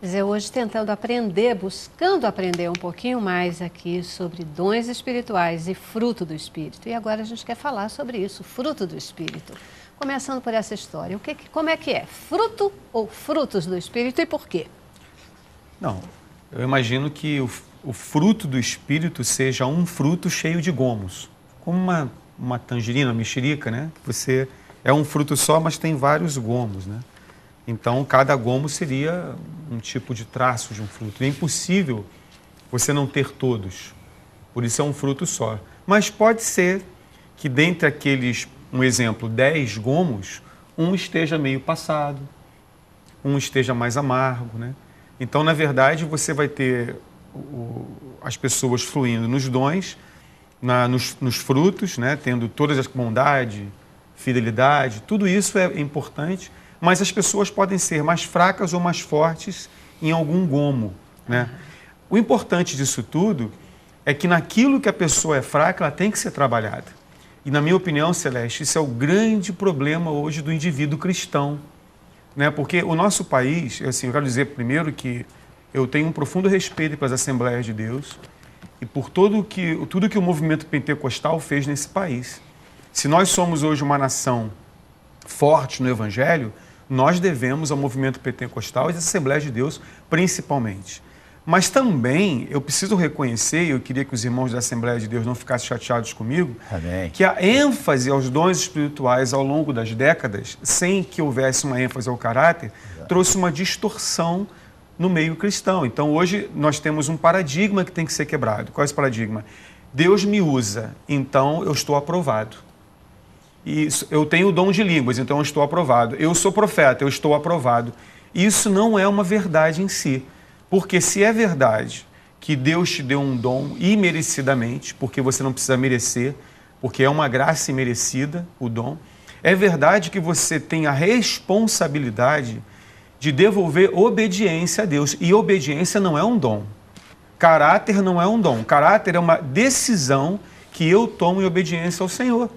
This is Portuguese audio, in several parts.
Mas eu hoje tentando aprender, buscando aprender um pouquinho mais aqui sobre dons espirituais e fruto do Espírito. E agora a gente quer falar sobre isso, fruto do Espírito. Começando por essa história, como é que é? Fruto ou frutos do Espírito e por quê? Não, eu imagino que o fruto do Espírito seja um fruto cheio de gomos. Como uma tangerina, uma mexerica, né? Você é um fruto só, mas tem vários gomos, né? Então, cada gomo seria um tipo de traço de um fruto. É impossível você não ter todos. Por isso é um fruto só. Mas pode ser que dentre aqueles, um exemplo, 10 gomos, um esteja meio passado, um esteja mais amargo, né? Então, na verdade, você vai ter as pessoas fluindo nos dons, nos frutos, né? Tendo todas as bondade, fidelidade, tudo isso é importante, mas as pessoas podem ser mais fracas ou mais fortes em algum gomo, né? O importante disso tudo é que naquilo que a pessoa é fraca, ela tem que ser trabalhada. E na minha opinião, Celeste, isso é o grande problema hoje do indivíduo cristão, né? Porque o nosso país, assim, eu quero dizer primeiro que eu tenho um profundo respeito pelas Assembleias de Deus e por tudo que o movimento pentecostal fez nesse país. Se nós somos hoje uma nação forte no Evangelho, nós devemos ao movimento pentecostal e às Assembleias de Deus, principalmente. Mas também eu preciso reconhecer, e eu queria que os irmãos da Assembleia de Deus não ficassem chateados comigo, Amém. que a ênfase aos dons espirituais ao longo das décadas, sem que houvesse uma ênfase ao caráter, trouxe uma distorção no meio cristão. Então hoje nós temos um paradigma que tem que ser quebrado. Qual é esse paradigma? Deus me usa, então eu estou aprovado. E eu tenho o dom de línguas, então eu estou aprovado. Eu sou profeta, eu estou aprovado. Isso não é uma verdade em si. Porque se é verdade que Deus te deu um dom imerecidamente, porque você não precisa merecer, porque é uma graça imerecida o dom, é verdade que você tem a responsabilidade de devolver obediência a Deus. E obediência não é um dom. Caráter não é um dom. Caráter é uma decisão que eu tomo em obediência ao Senhor.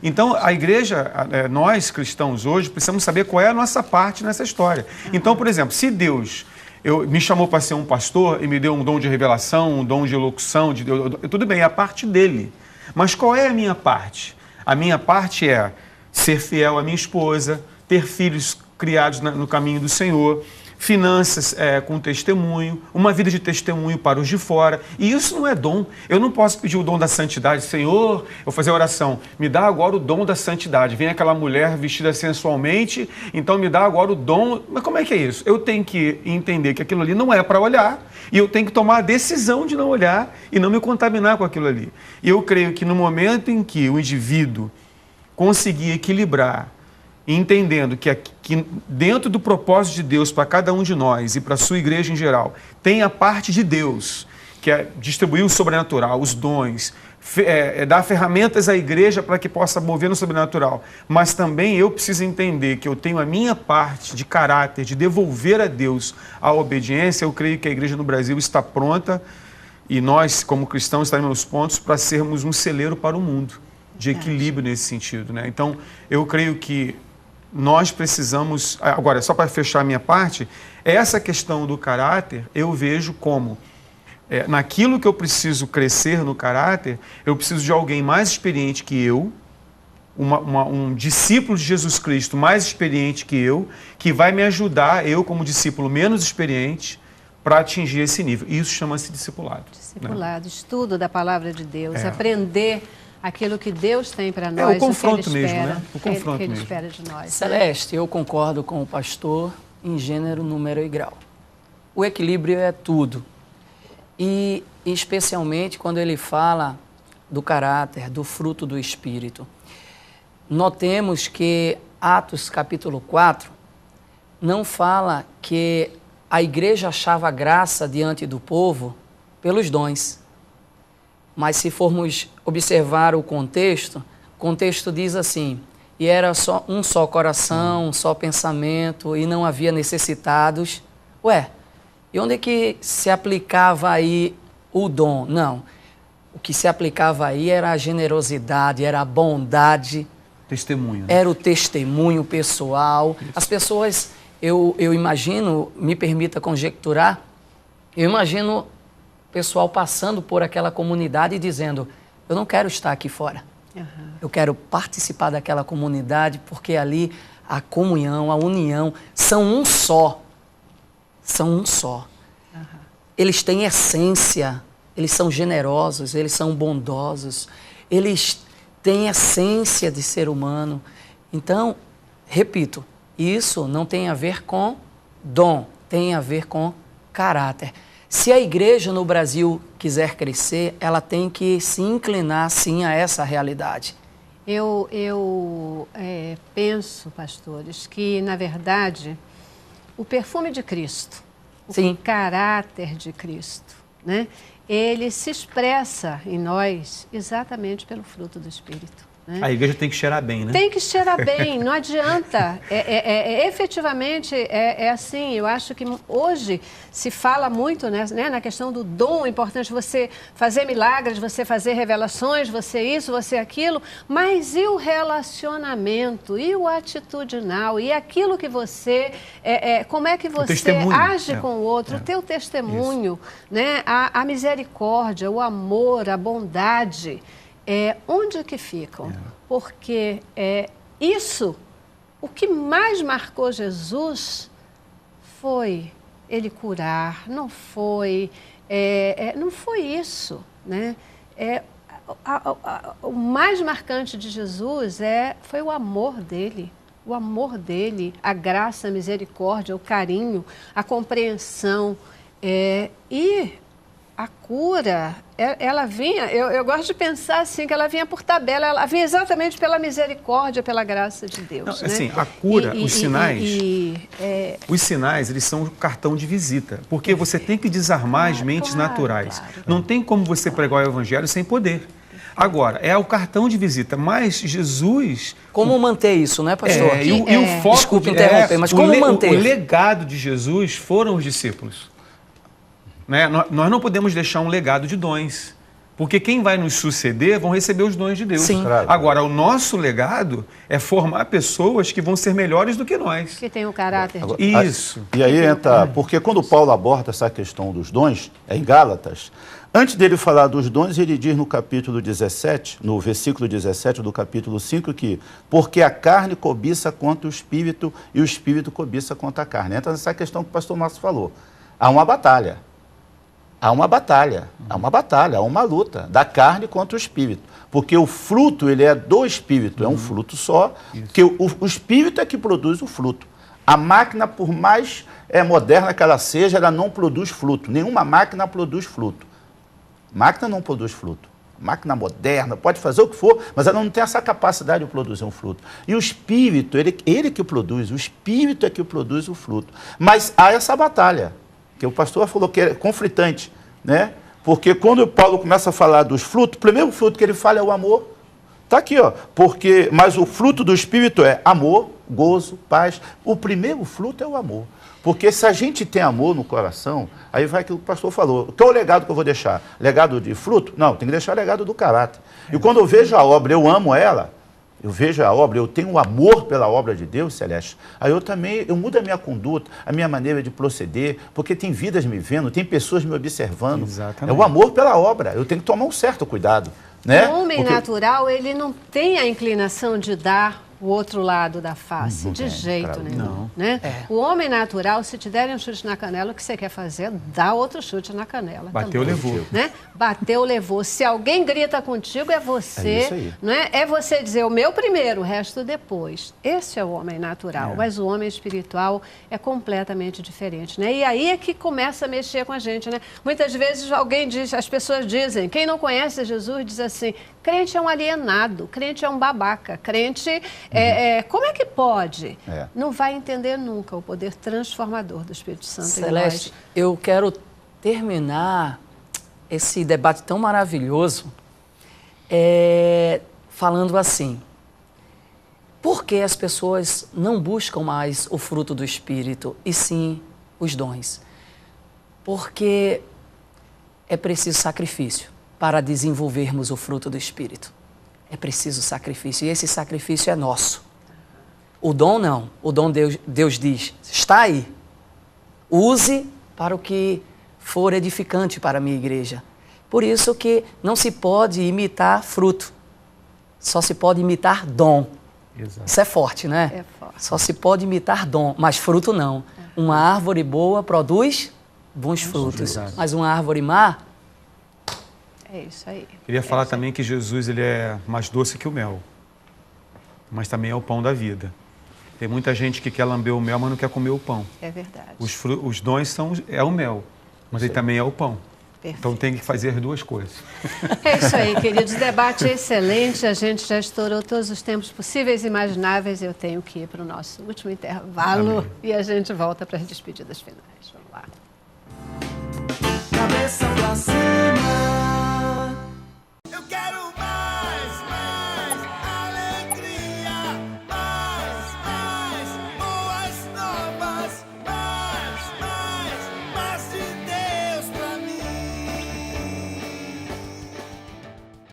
Então, a igreja, nós cristãos hoje, precisamos saber qual é a nossa parte nessa história. Então, por exemplo, se Deus me chamou para ser um pastor e me deu um dom de revelação, um dom de elocução, tudo bem, é a parte dele. Mas qual é a minha parte? A minha parte é ser fiel à minha esposa, ter filhos criados no caminho do Senhor, finanças com testemunho, uma vida de testemunho para os de fora. E isso não é dom. Eu não posso pedir o dom da santidade. Senhor, eu vou fazer a oração, me dá agora o dom da santidade. Vem aquela mulher vestida sensualmente, então me dá agora o dom. Mas como é que é isso? Eu tenho que entender que aquilo ali não é para olhar e eu tenho que tomar a decisão de não olhar e não me contaminar com aquilo ali. E eu creio que no momento em que o indivíduo conseguir equilibrar, entendendo que dentro do propósito de Deus para cada um de nós e para a sua igreja em geral, tem a parte de Deus, que é distribuir o sobrenatural, os dons, dar ferramentas à igreja para que possa mover no sobrenatural. Mas também eu preciso entender que eu tenho a minha parte de caráter, de devolver a Deus a obediência. Eu creio que a igreja no Brasil está pronta e nós, como cristãos, estaremos nos pontos para sermos um celeiro para o mundo, de equilíbrio nesse sentido, né? Então, eu creio que nós precisamos... Agora, só para fechar a minha parte, essa questão do caráter, eu vejo como, naquilo que eu preciso crescer no caráter, eu preciso de alguém mais experiente que eu, um discípulo de Jesus Cristo mais experiente que eu, que vai me ajudar, eu como discípulo menos experiente, para atingir esse nível. Isso chama-se discipulado. Discipulado, né? Estudo da palavra de Deus, aprender aquilo que Deus tem para nós, o confronto o que Ele espera, mesmo, né? O confronto que Ele mesmo. espera de nós. Celeste, eu concordo com o pastor em gênero, número e grau. O equilíbrio é tudo. E especialmente quando ele fala do caráter, do fruto do Espírito. Notemos que Atos capítulo 4 não fala que a igreja achava graça diante do povo pelos dons. Mas se formos observar o contexto diz assim, e era só um só coração, um só pensamento, e não havia necessitados. Ué, e onde é que se aplicava aí o dom? Não, o que se aplicava aí era a generosidade, era a bondade. Testemunho. Né? Era o testemunho pessoal. Isso. As pessoas eu imagino, me permita conjecturar, eu imagino o pessoal passando por aquela comunidade e dizendo, eu não quero estar aqui fora. Eu quero participar daquela comunidade porque ali a comunhão, a união são um só. São um só. Eles têm essência, eles são generosos, eles são bondosos, eles têm essência de ser humano. Então, repito, isso não tem a ver com dom, tem a ver com caráter. Se a igreja no Brasil quiser crescer, ela tem que se inclinar, sim, a essa realidade. Eu penso, pastores, que, na verdade, o perfume de Cristo, o caráter de Cristo, né, ele se expressa em nós exatamente pelo fruto do Espírito. Né? A igreja tem que cheirar bem, né? Tem que cheirar bem, não adianta. Efetivamente, é assim, eu acho que hoje se fala muito, né, na questão do dom, é importante você fazer milagres, você fazer revelações, você isso, você aquilo, mas e o relacionamento, e o atitudinal, e aquilo que você, como é que você age com o outro, o teu testemunho, né, a misericórdia, o amor, a bondade. Onde que ficam? Porque isso, o que mais marcou Jesus foi ele curar, não foi isso, né? O mais marcante de Jesus foi o amor dele. O amor dele, a graça, a misericórdia, o carinho, a compreensão e a cura, ela vinha, eu gosto de pensar assim, que ela vinha por tabela, ela vinha exatamente pela misericórdia, pela graça de Deus. Não, né? Assim, a cura, os sinais, eles são o cartão de visita, porque você tem que desarmar as mentes naturais. Claro. Não tem como você pregar o evangelho sem poder. Agora, é o cartão de visita, mas Jesus... Como manter isso, né, pastor? E o foco... Desculpe interromper, mas como manter? O legado de Jesus foram os discípulos. Né? Nós não podemos deixar um legado de dons, porque quem vai nos suceder vão receber os dons de Deus. Sim. Claro. Agora, o nosso legado é formar pessoas que vão ser melhores do que nós. Que tem o caráter de Isso. E aí entra, porque quando Paulo aborda essa questão dos dons, em Gálatas, antes dele falar dos dons, ele diz no capítulo 17, no versículo 17 do capítulo 5, que porque a carne cobiça contra o espírito e o espírito cobiça contra a carne. Entra nessa questão que o pastor Márcio falou. Há uma batalha. Há uma batalha, há uma luta da carne contra o espírito. Porque o fruto, ele é do espírito, é um fruto só, que o espírito é que produz o fruto. A máquina, por mais moderna que ela seja, ela não produz fruto. Nenhuma máquina produz fruto. Máquina não produz fruto. Máquina moderna, pode fazer o que for, mas ela não tem essa capacidade de produzir um fruto. E o espírito, ele que produz, o espírito é que produz o fruto. Mas há essa batalha, que o pastor falou que é conflitante, né? Porque quando o Paulo começa a falar dos frutos, o primeiro fruto que ele fala é o amor. Está aqui, ó. Mas o fruto do Espírito é amor, gozo, paz. O primeiro fruto é o amor. Porque se a gente tem amor no coração, aí vai aquilo que o pastor falou. Qual é o legado que eu vou deixar? Legado de fruto? Não, tem que deixar legado do caráter. E quando eu vejo a obra, eu amo ela, eu vejo a obra, eu tenho um amor pela obra de Deus, Celeste, aí eu mudo a minha conduta, a minha maneira de proceder, porque tem vidas me vendo, tem pessoas me observando. Exatamente. É o amor pela obra, eu tenho que tomar um certo cuidado. Né? O homem natural, ele não tem a inclinação de dar o outro lado da face, de jeito nenhum. Né? O homem natural, se te derem um chute na canela, o que você quer fazer? Dá outro chute na canela. Bateu, também, levou. Né? Bateu, levou. Se alguém grita contigo, é você. Né? É você dizer o meu primeiro, o resto depois. Esse é o homem natural. Mas o homem espiritual é completamente diferente. Né? E aí é que começa a mexer com a gente. Né? Muitas vezes alguém diz, as pessoas dizem, quem não conhece Jesus diz assim, crente é um alienado, crente é um babaca, crente... como é que pode? Não vai entender nunca o poder transformador do Espírito Santo. Celeste, eu quero terminar esse debate tão maravilhoso falando assim, por que as pessoas não buscam mais o fruto do Espírito e sim os dons? Porque é preciso sacrifício para desenvolvermos o fruto do Espírito. É preciso sacrifício, e esse sacrifício é nosso. O dom não. O dom Deus diz, está aí. Use para o que for edificante para a minha igreja. Por isso que não se pode imitar fruto. Só se pode imitar dom. Exato. Isso é forte, né? É forte. Só se pode imitar dom, mas fruto não. Uma árvore boa produz bons frutos. Exato. Mas uma árvore má... É isso aí. Queria falar também que Jesus ele é mais doce que o mel, mas também é o pão da vida. Tem muita gente que quer lamber o mel, mas não quer comer o pão. É verdade. Os dons é o mel, mas ele também é o pão. Perfeito. Então tem que fazer as duas coisas. É isso aí, queridos. Debate excelente. A gente já estourou todos os tempos possíveis e imagináveis. Eu tenho que ir para o nosso último intervalo. Amém. E a gente volta para as despedidas finais. Vamos lá. Cabeça pra cima.